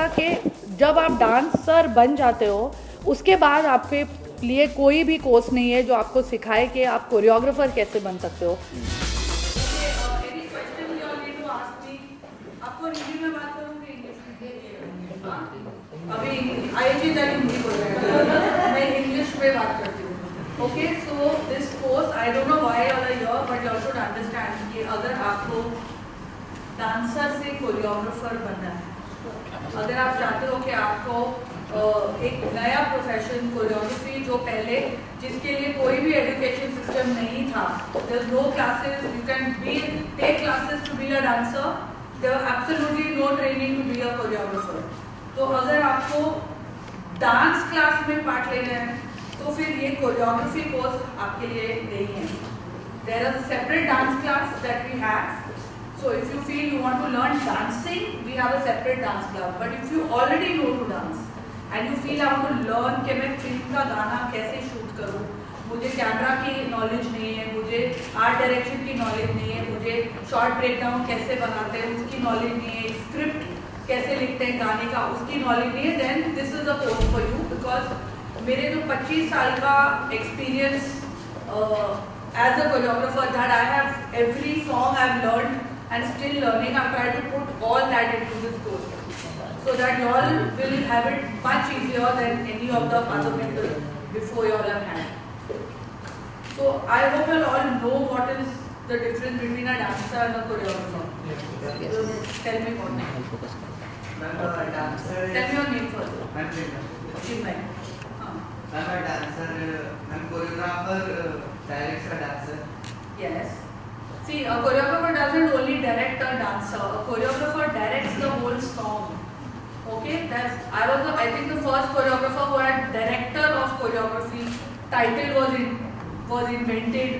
था कि जब आप डांसर बन जाते हो उसके बाद आपके लिए कोई भी कोर्स नहीं है जो आपको सिखाए कि आप कोरियोग्राफर कैसे बन सकते हो। अभी आईआईटी तक हिंदी बोल रहे हैं, मैं इंग्लिश में बात करती हूँ। Okay, so this course I don't know why all a year, but you should understand कि अगर आपको डांसर से कोरियोग्राफर बनना है, अगर आप चाहते हो कि आपको एक नया प्रोफेशन कोरियोग्राफी जो पहले जिसके लिए कोई भी एजुकेशन सिस्टम नहीं था, there is no classes, you can be take classes to be a dancer, there are absolutely no training to be a choreographer. तो अगर आपको डांस क्लास में पार्ट लेना है तो फिर ये कोरियोग्राफी कोर्स आपके लिए नहीं है। There is a separate dance class that we have, so if you feel you want to learn dancing, we have a separate dance club, but if you already know to dance and you feel I want to learn कि मैं film का गाना कैसे shoot करूँ, मुझे camera की knowledge नहीं है, मुझे आर्ट डायरेक्शन की नॉलेज नहीं है, मुझे शॉर्ट ब्रेकडाउन कैसे बनाते हैं उसकी नॉलेज नहीं है, स्क्रिप्ट कैसे लिखते हैं गाने का उसकी नॉलेज नहीं है, then this is the course for you. Because मेरे जो 25 साल का experience as a choreographer, that I have every song I have learned and still learning, I've tried to put all that into this course so that you all will have it much easier than any of the other people before you all have had. So I hope you all know what is the difference between a dancer and a choreographer. Yes. Tell me what name. Dancer. Tell me your name first. I'm Chinmay. I'm a dancer. I'm choreographer. Directs a dancer. Yes. See, a choreographer doesn't only direct a dancer. A choreographer directs the whole song. Okay, I think the first choreographer who had director of choreography title was invented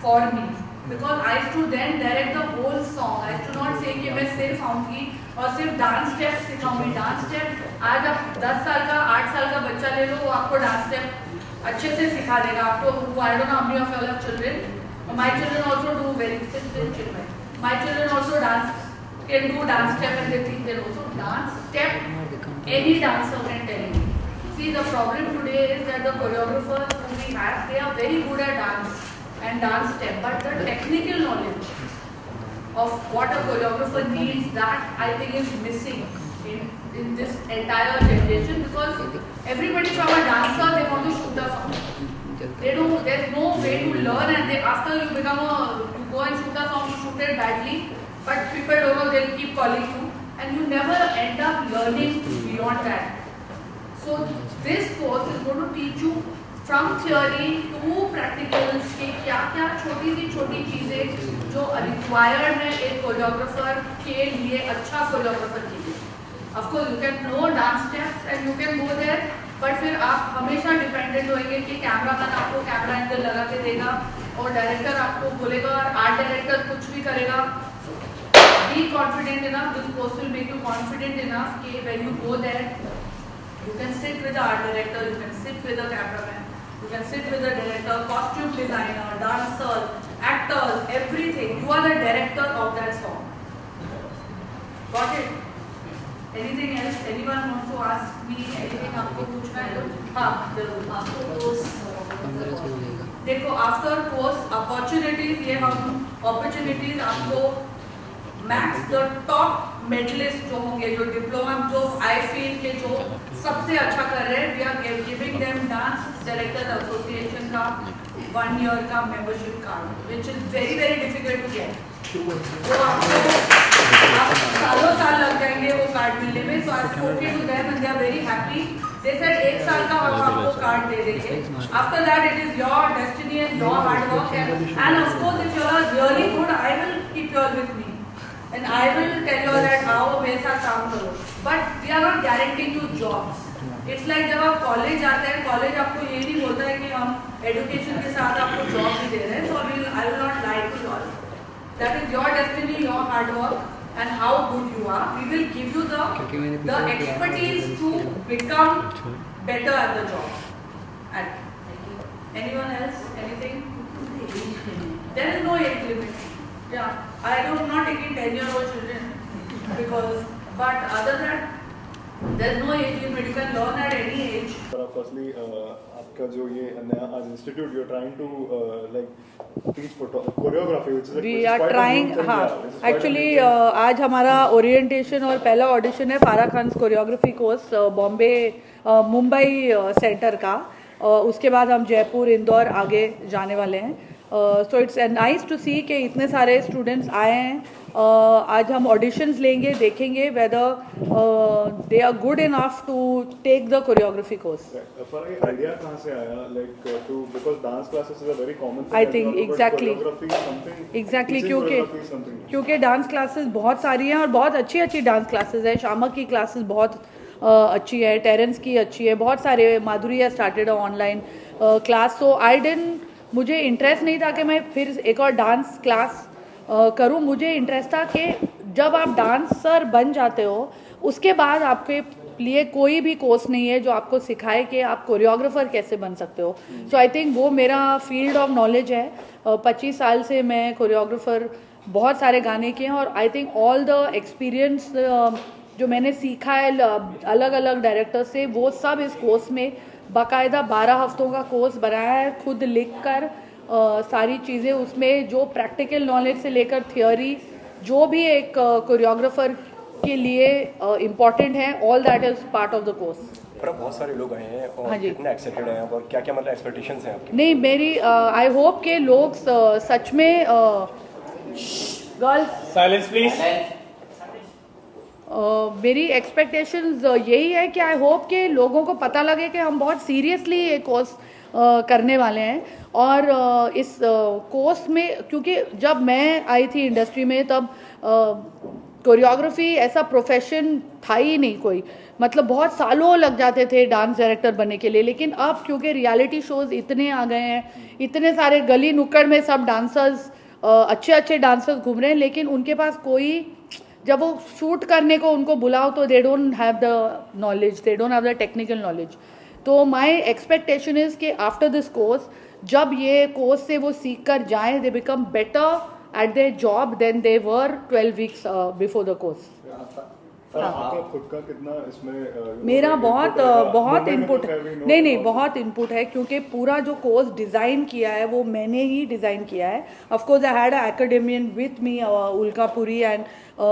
for me, because I used to then direct the whole song. I used to not say कि मैं सिर्फ आऊँगी और सिर्फ dance step सिखाऊंगी। Dance step आज आप 10 साल का 8 साल का बच्चा ले लो, वो आपको डांस स्टेप अच्छे से सिखा देगा। आपको I don't know how many of you all have children. My children also do very simple. My children also can do dance step and they think they also dance step. Any dancer can tell you. See, the problem today is that the choreographers who we have, they are very good at dance and dance step, but the technical knowledge of what a choreographer needs, that I think is missing in this entire generation, because everybody from a dancer, they want to shoot a song. There's no way to learn, and after you go and shoot a song, you shoot it badly, but people don't know, they'll keep calling you and you never end up learning beyond that. So this course is going to teach you from theory to practicals कि क्या-क्या छोटी चीजें जो required है एक choreographer के लिए, अच्छा कोरियोग्राफर के लिए। Of course you can know dance steps and you can go there, but फिर आप हमेशा डिपेंडेंट होंगे कि कैमरामैन आपको कैमरा एंगल लगा के देगा और डायरेक्टर आपको बोलेगा, और आर्ट डायरेक्टर कुछ भी करेगा। Be confident enough, this course will make you confident enough कि when you go there you can sit with the art director, you can sit with the cameraman, you can sit with the director, costume designer, dancer, actors, everything. You are the director of that song. Got it? Anything else? Anyone wants to ask me anything? आपको पूछना है तो हाँ जरूर। आपको course देखो, after course opportunities, ये हम अपॉर्चुनिटीज आपको मैक्स द टॉप मेडलिस्ट जो होंगे, जो डिप्लोमा, जो आई फील के जो सबसे अच्छा कर रहे हैं, we are giving them dance director association का 1 ईयर का membership card, which is very very difficult to get. वो आपको सालों साल लग जाएंगे वो कार्ड मिलने में। So I spoken to them and they are very happy. They said 1 साल का हम आपको कार्ड दे देंगे। After that it is your destiny and your hard work, and of course if you are really good, I will keep you with me and I will tell you that आओ मेरे साथ काम करो, but we are not guaranteeing you jobs. It's like जब आप college जाते हैं, college आपको ये नहीं बोलता है कि हम एजुकेशन के साथ आपको जॉब भी दे रहे हैं। So I will not lie to you all, that is your destiny, your hard work and how good you are. We will give you the expertise to become better at the job. And anyone else? Anything? There is no age limit. Yeah, I do not taking 10-year-old children because, but other than There's no age limit. You can learn at any age. Firstly, आपका जो ये नया आज institute you're trying to like teach choreography, which is we which is are quite a trying, new thing, हाँ yeah, which is quite a actually new thing. आज हमारा orientation और पहला ऑडिशन है फारा Khan choreography course Bombay Mumbai centre का। उसके बाद हम जयपुर इंदौर आगे जाने वाले हैं। सो इट्स नाइस टू सी कि इतने सारे स्टूडेंट्स आए हैं। आज हम ऑडिशंस लेंगे, देखेंगे whether they are good enough to take the choreography course. For ये idea कहाँ से आया, like to because dance classes is a very common thing. I and think you know, but exactly. choreography is something. Exactly, teaching choreography is something. क्योंकि dance classes बहुत सारी हैं और बहुत अच्छी अच्छी डांस क्लासेस हैं। शामा की क्लासेस बहुत अच्छी है, टेरेंस की अच्छी है, बहुत सारे, माधुरी है started online class. So I didn't, मुझे इंटरेस्ट नहीं था कि मैं फिर एक और डांस क्लास करूं। मुझे इंटरेस्ट था कि जब आप डांसर बन जाते हो उसके बाद आपके लिए कोई भी कोर्स नहीं है जो आपको सिखाए कि आप कोरियोग्राफर कैसे बन सकते हो। सो आई थिंक वो मेरा फील्ड ऑफ नॉलेज है। 25 साल से मैं कोरियोग्राफर, बहुत सारे गाने किए हैं और I think all the experience जो मैंने सीखा है अलग अलग डायरेक्टर से, वो सब इस कोर्स में बाकायदा 12 हफ्तों का कोर्स बनाया है, खुद लिख कर सारी चीज़ें उसमें, जो प्रैक्टिकल नॉलेज से लेकर थियोरी, जो भी एक कोरियोग्राफर के लिए इम्पॉर्टेंट है, all that is part of the course. पर बहुत सारे लोग आए हैं और हाँ जी। कितने एक्साइटेड हैं और क्या क्या मतलब एक्सपेक्टेशंस हैं आपकी? नहीं, मेरी आई होप के लोग सच में गर्ल्स साइलेंस प्लीज। मेरी एक्सपेक्टेशंस यही है कि आई होप के लोगों को पता लगे कि हम बहुत सीरियसली ये कोर्स करने वाले हैं। और इस कोर्स में, क्योंकि जब मैं आई थी इंडस्ट्री में तब कोरियोग्राफी ऐसा प्रोफेशन था ही नहीं कोई, मतलब बहुत सालों लग जाते थे डांस डायरेक्टर बनने के लिए। लेकिन अब क्योंकि रियलिटी शोज इतने आ गए हैं, इतने सारे गली नुक्कड़ में सब डांसर्स, अच्छे अच्छे डांसर्स घूम रहे हैं, लेकिन उनके पास कोई, जब वो शूट करने को उनको बुलाओ तो they don't have the knowledge, they don't have the technical knowledge. तो माई एक्सपेक्टेशन इज कि आफ्टर दिस कोर्स, जब ये कोर्स से वो सीख कर जाएँ, they become better at their job than they were 12 weeks before the course. आपका खुद का कितना इसमें मेरा बहुत मुंबई में इनपुट तो है। खैर we know नहीं नहीं, about- बहुत इनपुट है, क्योंकि पूरा जो कोर्स डिज़ाइन किया है वो मैंने ही डिज़ाइन किया है। Of course I had a academician with me, Ulkapuri and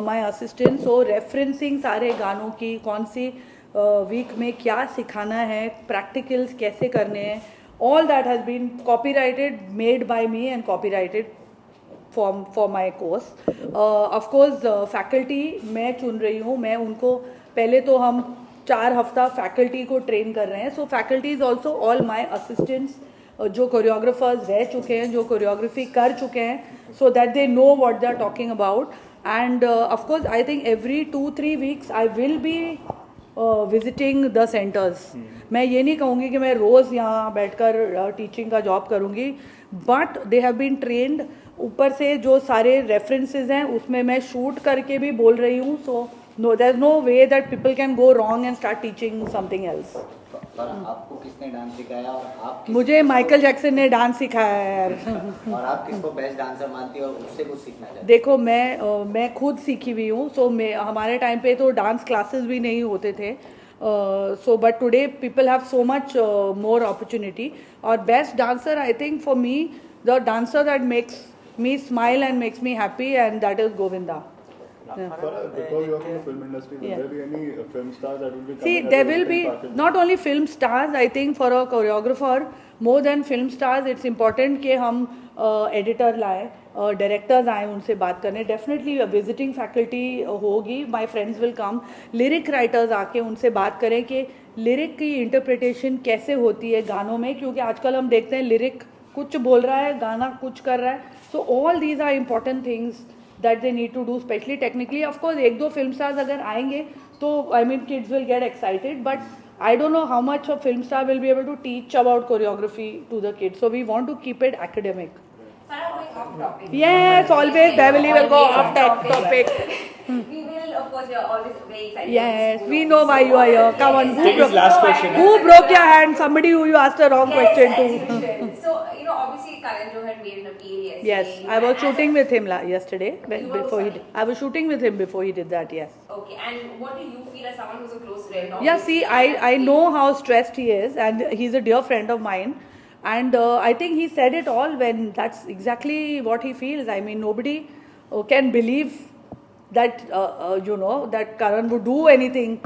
my assistant. So referencing सारे गानों की, कौन सी वीक में क्या सिखाना है, प्रैक्टिकल्स कैसे करने हैं, all that has been copyrighted, made by me and copyrighted for my course. Of course faculty मैं चुन रही हूँ, मैं उनको, पहले तो हम 4 हफ्ता फैकल्टी को ट्रेन कर रहे हैं। So faculty is also all my assistants जो कोरियोग्राफर्स रह चुके हैं, जो कोरियोग्राफी कर चुके हैं, so that they know what they are talking about. And of course I think every 2-3 weeks I will be visiting the centres. मैं ये नहीं कहूँगी कि मैं रोज़ यहाँ बैठकर टीचिंग का जॉब करूँगी, but they have been trained. ऊपर से जो सारे रेफरेंसेस हैं उसमें मैं शूट करके भी बोल रही हूँ। So no, there is no way that people can go wrong and start teaching something else. पर आपको किसने डांस सिखाया और आप मुझे माइकल जैक्सन ने डांस सिखाया है यार। और आप किसको बेस्ट डांसर मानती हो और उससे कुछ सीखना चाहते देखो, मैं खुद सीखी हुई हूँ। सो हमारे टाइम पे तो डांस क्लासेस भी नहीं होते थे। So but today people have so much more opportunity. और best dancer, I think for me, the dancer that makes me smile and makes me happy, and that is Govinda. Yeah. Because you are from the film industry, will Yeah. there be any film stars that will be coming? See, as there a will be visiting faculty? not only film stars. I think for a choreographer, more than film stars, it's important कि हम editor लाएं, directors आए उनसे बात करने। Definitely visiting faculty होगी, my friends will come. Lyric writers आके उनसे बात करें कि लिरिक की इंटरप्रिटेशन कैसे होती है गानों में, क्योंकि आजकल हम देखते हैं लिरिक कुछ बोल रहा है, गाना कुछ कर रहा है। So all these are important things that they need to do, especially technically. Of course 1-2 film stars अगर आएंगे तो I mean kids will get excited, but I don't know how much a film star will be able to teach about choreography to the kids. So we want to keep it academic. Farah, going off topic. Yes, always Beverly will go off that topic. We will, of course, you're always very excited. Yes, we know why you are here. Come on, Take his last question. who broke your hand? Somebody who you asked the wrong question to. Exhibition. So, obviously, Karan Johar had made an appeal yesterday. Yes, I was And shooting with him yesterday. You were Before he, sorry. I was shooting with him before he did that. Yes. Okay, and what do you feel as someone who's a close friend? Yeah, see, I know how stressed he is, and he's a dear friend of mine. And I think he said it all when that's exactly what he feels. I mean, nobody can believe that, that Karan would do anything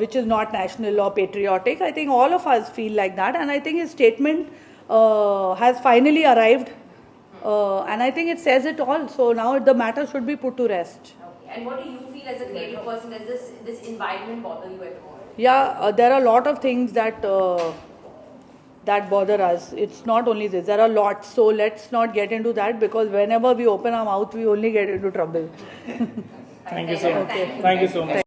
which is not national or patriotic. I think all of us feel like that. And I think his statement has finally arrived. And I think it says it all. So now the matter should be put to rest. Okay. And what do you feel as a creative person? Does this environment bother you at all? Yeah, there are a lot of things that that bother us. It's not only this. There are lots. So let's not get into that, because whenever we open our mouth, we only get into trouble. Thank you so much. Okay. Thank you so much.